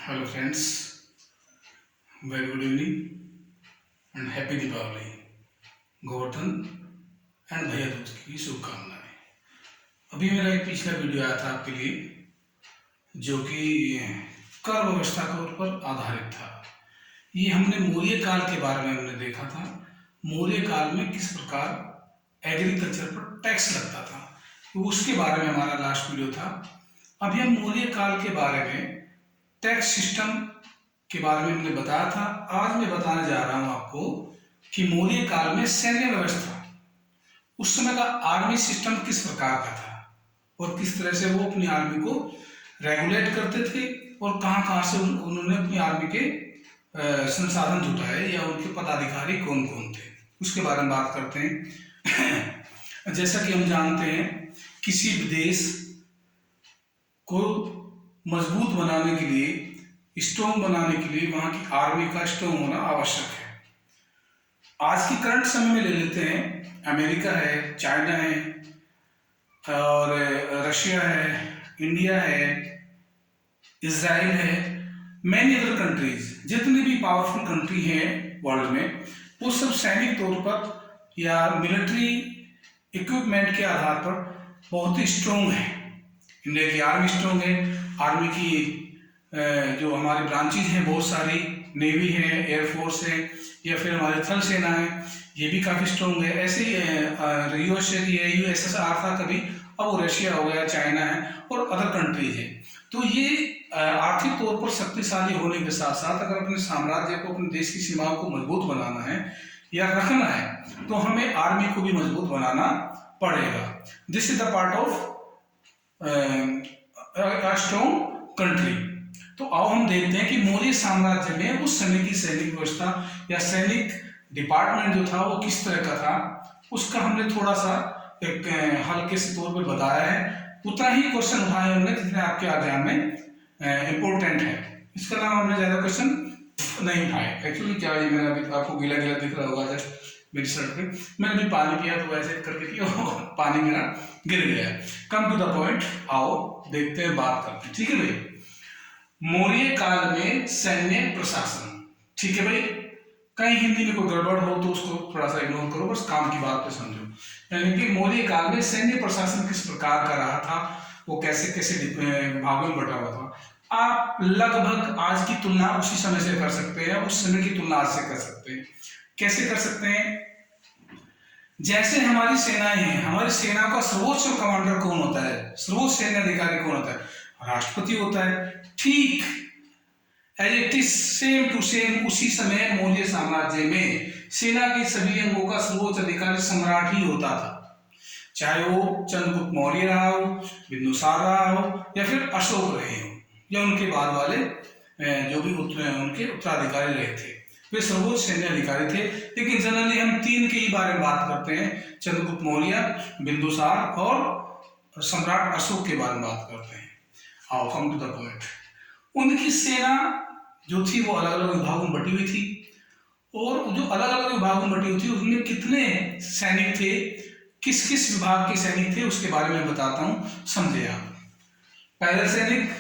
Hello friends, very good evening and happy Deepawali. Govardhan and Bhaiya Dooj की शुभकामनाएं। अभी मेरा एक पिछला वीडियो आया था आपके लिए, जो कि कर व्यवस्था के ऊपर आधारित था। ये हमने मौर्य काल के बारे में हमने देखा था। मौर्य काल में किस प्रकार एग्रीकल्चर पर टैक्स लगता था, तो उसके बारे में हमारा लास्ट वीडियो था। अभी हम मौर्य काल के बारे में टैक्स सिस्टम के बारे में हमने बताया था। आज मैं बताने जा रहा हूं आपको कि मौर्य काल में सैन्य व्यवस्था, उस समय का आर्मी सिस्टम किस प्रकार का था और किस तरह से वो अपनी आर्मी को रेगुलेट करते थे और कहां कहां से उन्होंने अपनी आर्मी के संसाधन जुटाए या उनके पदाधिकारी कौन कौन थे, उसके बारे में बात करते हैं। जैसा कि हम जानते हैं, किसी भी देश को मजबूत बनाने के लिए, स्ट्रॉन्ग बनाने के लिए वहां की आर्मी का स्ट्रॉन्ग होना आवश्यक है। आज की करंट समय में ले लेते हैं, अमेरिका है, चाइना है और रशिया है, इंडिया है, इजराइल है, मैनी अदर कंट्रीज, जितनी भी पावरफुल कंट्री हैं वर्ल्ड में, वो सब सैनिक तौर पर या मिलिट्री इक्विपमेंट के आधार पर बहुत ही स्ट्रॉन्ग है। इंडिया की आर्मी स्ट्रॉन्ग है। आर्मी की जो हमारी ब्रांचेज हैं बहुत सारी, नेवी है, एयरफोर्स है, या फिर हमारे थल सेना है, ये भी काफ़ी स्ट्रॉन्ग है। ऐसे ही यूएसएसआर था कभी, अब वो रशिया हो गया, चाइना है और अदर कंट्रीज है। तो ये आर्थिक तौर पर शक्तिशाली होने के साथ साथ अगर अपने साम्राज्य को, अपने देश की सीमाओं को मजबूत बनाना है या रखना है, तो हमें आर्मी को भी मजबूत बनाना पड़ेगा। This is the part of strong country. तो आओ हम देखते हैं कि मौर्य साम्राज्य में उस समय की सैनिक व्यवस्था या सैनिक डिपार्टमेंट जो था वो किस तरह का था, उसका हमने थोड़ा सा एक हल्के से तौर पे बताया है। उतना ही क्वेश्चन उठाए हमने जितने आपके एग्जाम में इम्पोर्टेंट है। इसके अलावा हमने ज्यादा क्वेश्चन नहीं उठाए। एक्चुअली क्या है, मेरा अभी आपको गीला गीला दिख रहा होगा जस्ट मेरी शर्ट पे, मैंने भी पानी पिया तो वैसे करके किया, पानी मेरा गिर गया। कम टू द पॉइंट, आओ देखते हैं, बात करते हैं। ठीक है भाई, मौर्य काल में सैन्य प्रशासन। ठीक है भाई, कहीं हिंदी में कोई गड़बड़ हो तो उसको थोड़ा सा इग्नोर करो, बस काम की बात पे समझो। यानी कि मौर्य काल में सैन्य प्रशासन किस प्रकार का रहा था, वो कैसे कैसे भागों में बटा हुआ था। आप लगभग आज की तुलना उसी समय से कर सकते हैं, उस समय की तुलना आज से कर सकते हैं। कैसे कर सकते हैं? जैसे हमारी सेनाएं हैं, हमारी सेना का सर्वोच्च कमांडर कौन होता है, सर्वोच्च सैन्य अधिकारी कौन होता है? राष्ट्रपति होता है। ठीक as it is same to same उसी समय मौर्य साम्राज्य में सेना के सभी अंगों का सर्वोच्च अधिकारी सम्राट ही होता था। चाहे वो चंद्रगुप्त मौर्य रहा हो, बिंदुसार रहा हो, या फिर अशोक रहे हो, या उनके बाद वाले जो भी उनके उत्तराधिकारी रहे थे, वे सर्वोच्च सैन्य अधिकारी थे। लेकिन जनरली हम तीन के ही बारे में बात करते हैं, चंद्रगुप्त मौर्य, बिंदुसार और सम्राट अशोक के बारे में बात करते हैं। आओ कम टू द पॉइंट। उनकी सेना जो थी वो अलग अलग विभागों में बटी हुई थी, और जो अलग अलग विभागों में बटी हुई थी उसमें कितने सैनिक थे, किस किस विभाग के सैनिक थे, उसके बारे में बताता हूं, समझे आप। पैदल सैनिक,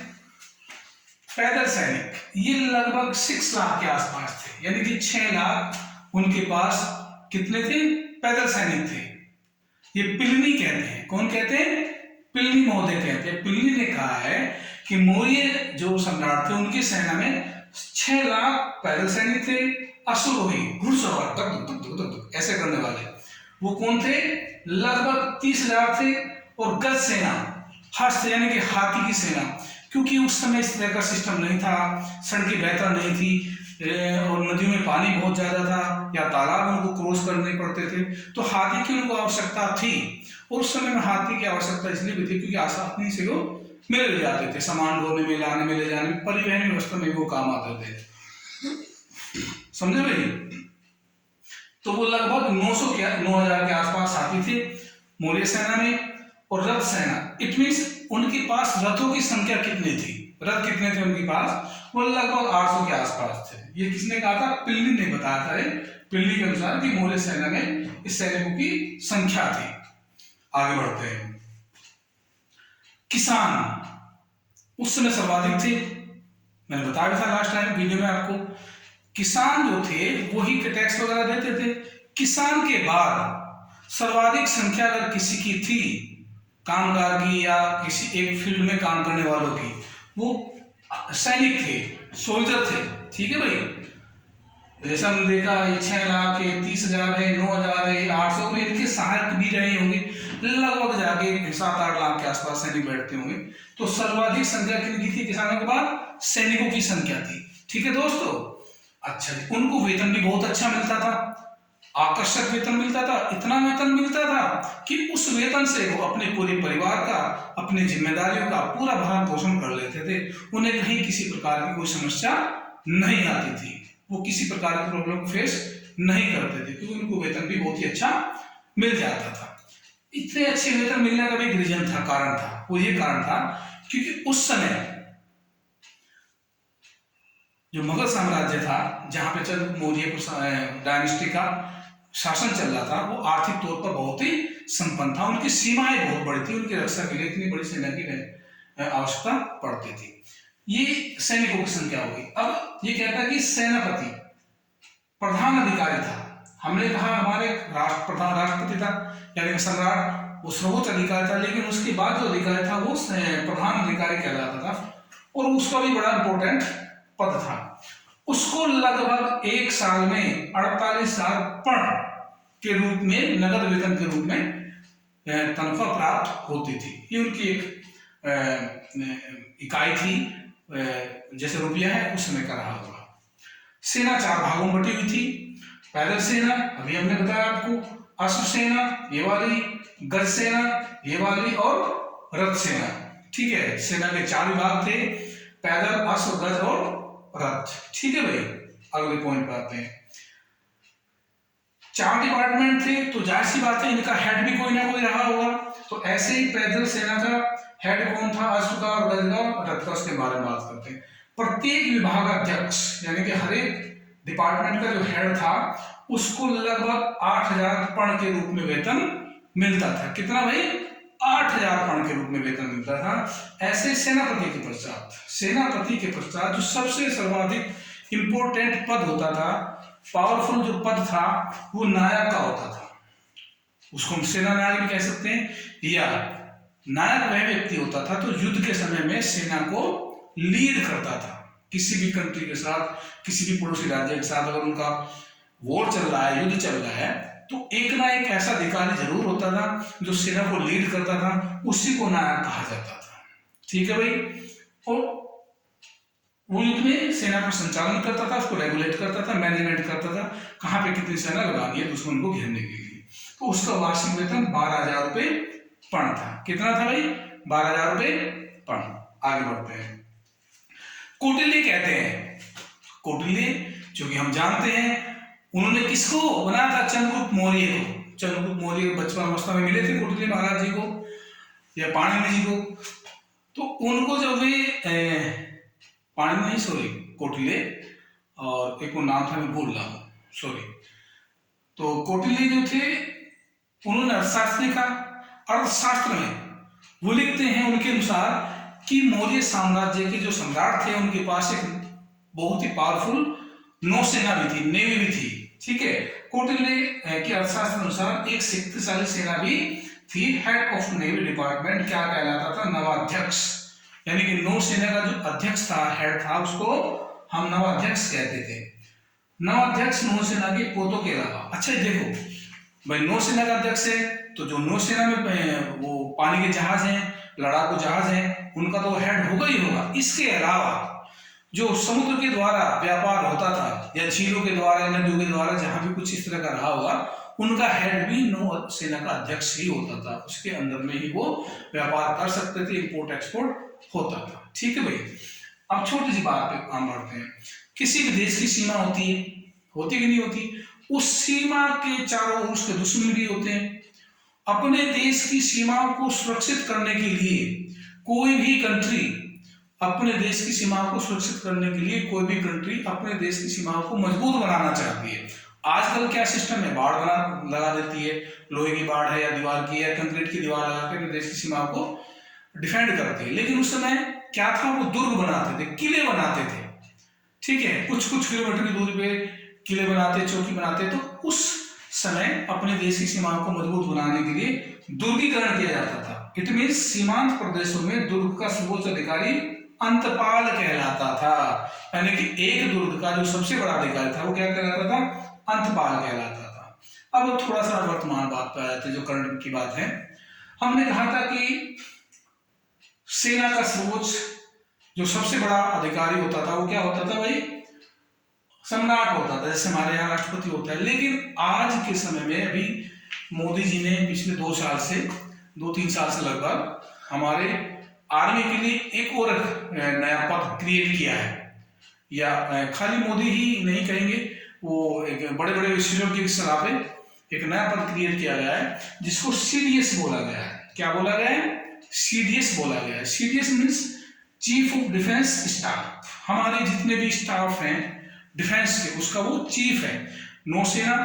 पैदल सैनिक ये लगभग 6 लाख के आसपास थे, यानी कि 6 लाख उनके पास कितने थे, पैदल सैनिक थे। ये पिलनी कहते हैं। कौन कहते हैं? पिलनी महोदय कहते हैं। पिलनी ने कहा है कि मौर्य जो सम्राट थे उनकी सेना में 6 लाख पैदल सैनिक थे, अश्वरोही घुड़सवार तक ऐसे करने वाले, वो कौन थे? लगभग 30,000 थे। और गज सेना, हस्त यानी कि हाथी की सेना, क्योंकि उस समय इस तरह का सिस्टम नहीं था, सड़कें बेहतर नहीं थी और नदियों में पानी बहुत ज्यादा था या तालाब उनको क्रॉस करने पड़ते थे, तो हाथी की उनको आवश्यकता थी। और उस समय में हाथी की आवश्यकता इसलिए भी थी क्योंकि आसानी से वो मिल जाते थे, सामान ढोने में, लाने में, ले जाने में, परिवहन व्यवस्था में वो काम आते थे। समझे भाई? तो वो लगभग 9,000 के आसपास हाथी थे मौर्य सेना में। और रथ सेना, इट मीन्स उनके पास रथों की संख्या कितनी थी, रथ कितने थे उनके पास? वो लगभग 800 के आसपास थे। ये किसने कहा था? पिलनी ने बताया था, पिलनी के अनुसार कि मौर्य सेना में इस सैनिकों की संख्या थी। आगे बढ़ते हैं। किसान उस समय सर्वाधिक थे, मैंने बताया भी था लास्ट टाइम वीडियो में आपको, किसान जो थे वही टैक्स वगैरह देते थे। किसान के बाद सर्वाधिक संख्या अगर किसी की थी कामगार की या किसी एक फील्ड में काम करने वालों की, वो सैनिक थे, सोल्जर थे। ठीक है भाई, जैसा हमने देखा ये 6 लाख है, 30,000 है, 9,000 है, 800 में इनके सहायक भी रहे होंगे, लगभग जाके 7-8 लाख के आसपास सैनिक बैठते होंगे। तो सर्वाधिक संख्या किनकी थी किसानों के बाद? सैनिकों की संख्या थी। ठीक है दोस्तों, अच्छा जी, उनको वेतन भी बहुत अच्छा मिलता था, आकर्षक वेतन मिलता था, इतना वेतन मिलता था कि उस वेतन से वो अपने पूरे परिवार का, अपनी जिम्मेदारियों का पूरा भरण पोषण कर लेते थे। उन्हें कहीं किसी प्रकार की कोई समस्या नहीं आती थी, वो किसी प्रकार की प्रॉब्लम फेस नहीं करते थे, क्योंकि उनको वेतन भी बहुत ही अच्छा मिल जाता था। इतने अच्छे वेतन मिलने का भी एक रीजन था, कारण था। वो ये कारण था क्योंकि उस समय जो मुगल साम्राज्य था, जहां पे चंद्रगुप्त मौर्य डायनेस्टी का शासन चल रहा था, वो आर्थिक तौर पर बहुत ही संपन्न था। उनकी सीमाएं बहुत बड़ी थी, उनकी रक्षा के लिए इतनी बड़ी सेना की आवश्यकता पड़ती थी। ये सैनिकों की संख्या होगी। अब ये कहता है कि सेनापति प्रधान अधिकारी था। हमने कहा हमारे प्रधान राष्ट्रपति था, यानी सम्राट, वो सर्वोच्च अधिकारी था, लेकिन उसके बाद जो अधिकारी था वो प्रधान अधिकारी कहलाता था, और उसका भी बड़ा इंपॉर्टेंट पद था। उसको लगभग एक साल में 48,000 पर्ण के रूप में, नगद वेतन के रूप में तनख्वाह प्राप्त होती थी। ये उनकी एक इकाई थी, जैसे रुपया है उस समय का रहा होगा। सेना 4 भागों में बटी हुई थी। पैदल सेना, अभी हमने बताया आपको, अश्व सेना ये वाली, गज सेना ये वाली, और रथ सेना। ठीक है, सेना के 4 विभाग थे, पैदल, अश्व, गज और रथ। ठीक है भाई, अगले पॉइंट पर आते हैं। 4 डिपार्टमेंट थे, तो जाहिर सी बात है इनका हेड भी कोई ना कोई रहा होगा। तो ऐसे ही पैदल सेना का हेड कौन था? अश्व का और गज का और रथ का, उसके बारे में बात करते हैं। प्रत्येक विभागाध्यक्ष यानी कि हर एक डिपार्टमेंट का जो हेड था उसको लगभग 8,000 पर्ण के रूप में वेतन मिलता था। कितना भाई? 8,000 पर्ण के रूप में वेतन मिलता था। ऐसे सेनापति के पश्चात जो सबसे सर्वाधिक इंपोर्टेंट पद होता था, पावरफुल जो पद था, वो नायक का होता था। उसको हम सेना नायक भी कह सकते हैं, या नायक वह व्यक्ति होता था तो युद्ध के समय में सेना को लीड करता था। किसी भी कंट्री के साथ, किसी भी पड़ोसी राज्य के साथ अगर उनका वॉर चल रहा है, युद्ध चल रहा है, तो एक ना एक ऐसा अधिकारी जरूर होता था जो सेना को लीड करता था, उसी को नायक कहा जाता था। ठीक है भाई, और वो युद्ध में सेना का संचालन करता था, उसको रेगुलेट करता था, मैनेजमेंट करता था, कहाँ पे कितनी सेना लगानी है दुश्मन को घेरने के लिए। तो उसका वार्षिक वेतन 12,000 रुपये पर्ण था। कितना था भाई? 12,000 रुपये पर्ण। आगे बढ़ते हैं। कौटिल्य कहते हैं, कौटिल्य जो कि हम जानते हैं, उन्होंने किसको बनाया था? चंद्रगुप्त मौर्य को। चंद्रगुप्त मौर्य बचपन अवस्था में मिले थे कौटिल्य महाराज जी को या पाणिनि जी को। तो उनको जो भी पाणिनि नहीं, सॉरी, कौटिल्य, और एक वो नाम था मैं भूल रहा हूँ, सॉरी। तो कौटिल्य जो थे उन्होंने अर्थशास्त्र लिखा। अर्थशास्त्र में वो लिखते हैं उनके अनुसार कि मौर्य साम्राज्य के जो सम्राट थे उनके पास एक बहुत ही पावरफुल नौसेना भी थी, नेवी भी थी। ठीक है, कौटिल्य के अर्थशास्त्र अनुसार एक शक्तिशाली सेना भी थी। हेड ऑफ नेवी डिपार्टमेंट क्या कहलाता था? नवाध्यक्ष। यानी कि नौसेना का जो अध्यक्ष था, हेड था, उसको हम नवाध्यक्ष कहते थे। नवाध्यक्ष नौसेना के पोतों के अलावा, अच्छा देखो भाई, नौसेना का अध्यक्ष है तो जो नौसेना में वो पानी के जहाज हैं, लड़ाकू जहाज हैं, उनका तो हेड होगा ही होगा। इसके अलावा जो समुद्र के द्वारा व्यापार होता था या झीलों के द्वारा, नदियों के द्वारा, जहां भी कुछ इस तरह का रहा होगा, उनका हेड भी नौसेना का अध्यक्ष ही होता था। उसके अंदर में ही वो व्यापार कर सकते थे, इंपोर्ट एक्सपोर्ट होता था। ठीक है भाई, अब छोटी सी बात पे हम बढ़ते हैं। किसी भी देश की सीमा होती है, होती कि नहीं होती? उस सीमा के चारों ओर उसके दुश्मन भी होते हैं। अपने देश की सीमाओं को सुरक्षित करने के लिए कोई भी कंट्री, अपने देश की सीमाओं को सुरक्षित करने के लिए कोई भी कंट्री अपने देश की सीमाओं को मजबूत बनाना चाहती है। आजकल क्या सिस्टम है? बाढ़ लगा देती है, लोहे की बाढ़ है या दीवार की या कंक्रीट की दीवार लगा के अपने देश की सीमाओं को डिफेंड करते, लेकिन उस समय क्या था, वो दुर्ग बनाते थे, किले बनाते थे, ठीक है, कुछ कुछ किलोमीटर की दूरी पे किले बनाते, चौकी बनाते। तो उस समय अपने देश की सीमाओं को मजबूत बनाने के लिए दुर्गीकरण किया जाता था। इट मीन सीमांत प्रदेशों में दुर्ग का सर्वोच्च अधिकारी अंतपाल कहलाता था, यानी कि एक दुर्ग का जो सबसे बड़ा अधिकारी था वो क्या कहलाता था, अंतपाल कहलाता था। अब थोड़ा सा वर्तमान बात पर आते हैं, जो करंट की बात है। हमने कहा था कि सेना का सर्वोच्च जो सबसे बड़ा अधिकारी होता था वो क्या होता था भाई, सम्राट होता था, जैसे हमारे यहाँ राष्ट्रपति होता है। लेकिन आज के समय में अभी मोदी जी ने पिछले 2 3 साल से लगभग हमारे आर्मी के लिए एक और नया पद क्रिएट किया है, या खाली मोदी ही नहीं कहेंगे, वो एक बड़े बड़े विशेषज्ञों की सलाह पे एक नया पद क्रिएट किया गया है, जिसको सीडीएस बोला गया है। क्या बोला गया है, सीडीएस बोला गया है। CDS means chief of defence staff. हमारे जितने भी स्टाफ हैं डिफेंस के, उसका वो चीफ है। नौसेना,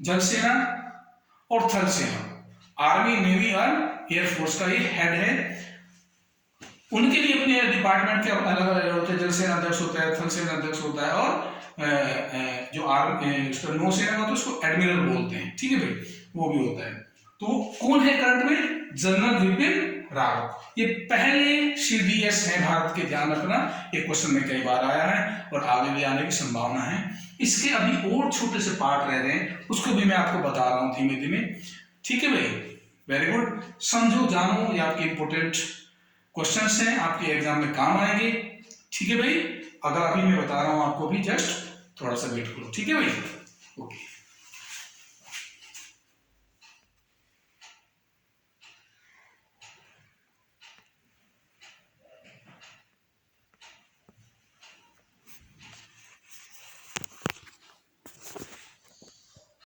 जल सेना और थल सेना, आर्मी, नेवी और एयरफोर्स का ये हेड है। उनके लिए अपने डिपार्टमेंट के अलग अलग होते हैं। जल सेना अध्यक्ष होता है, थल सेना अध्यक्ष होता है, और जो उसका नौसेना का तो उसको एडमिरल बोलते हैं, ठीक है भाई, वो भी होता है। तो कौन है करंट में, जनरल विपिन रावत। ये पहले सीडीएस है भारत के, ध्यान रखना, ये क्वेश्चन में कई बार आया है और आगे भी आने की संभावना है। इसके अभी और छोटे से पार्ट रह रहे हैं, उसको भी मैं आपको बता रहा हूं धीमे धीमे, ठीक है भाई। वेरी गुड, समझो, जानो, ये आपके इंपोर्टेंट क्वेश्चंस हैं, आपके एग्जाम में काम आएंगे, ठीक है भाई। अगर अभी मैं बता रहा हूं आपको भी, जस्ट थोड़ा सा वेट करो, ठीक है भाई, ओके।